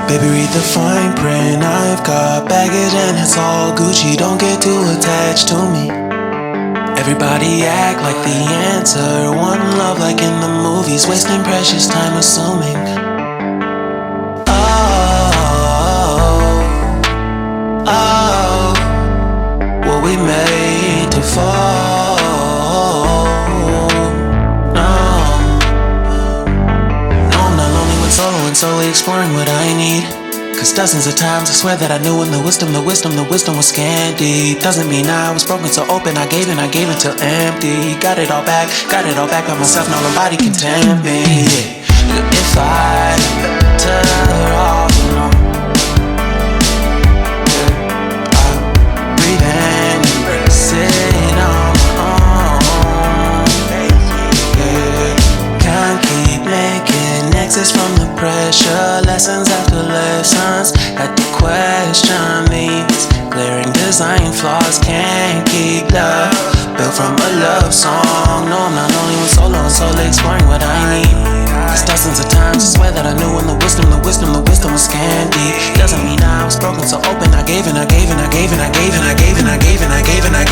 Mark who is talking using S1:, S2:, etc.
S1: Baby, read the fine print. I've got baggage and it's all Gucci. Don't get too attached to me. Everybody act like the answer. One love like in the movies. Wasting precious time assuming. Oh, were we made to fall? No, I'm not lonely when solo and solely exploring what I need. Cause dozens of times I swear that I knew when the wisdom was scanty. Doesn't mean I was broken so open, I gave till empty. Got it all back by myself, now nobody can tempt me. If I better off alone, I'll breathe and embrace it on my own. Can't keep making exits from the pressure. Lessons after lessons, had to question these glaring design flaws. Can't keep love built from a love song. No, I'm not only when solo and solely exploring what I need. Cause dozens of times I swear that I knew when the wisdom was scanty. Doesn't mean I was broken so open, I gave and I gave and I gave and I gave and I gave and I gave and I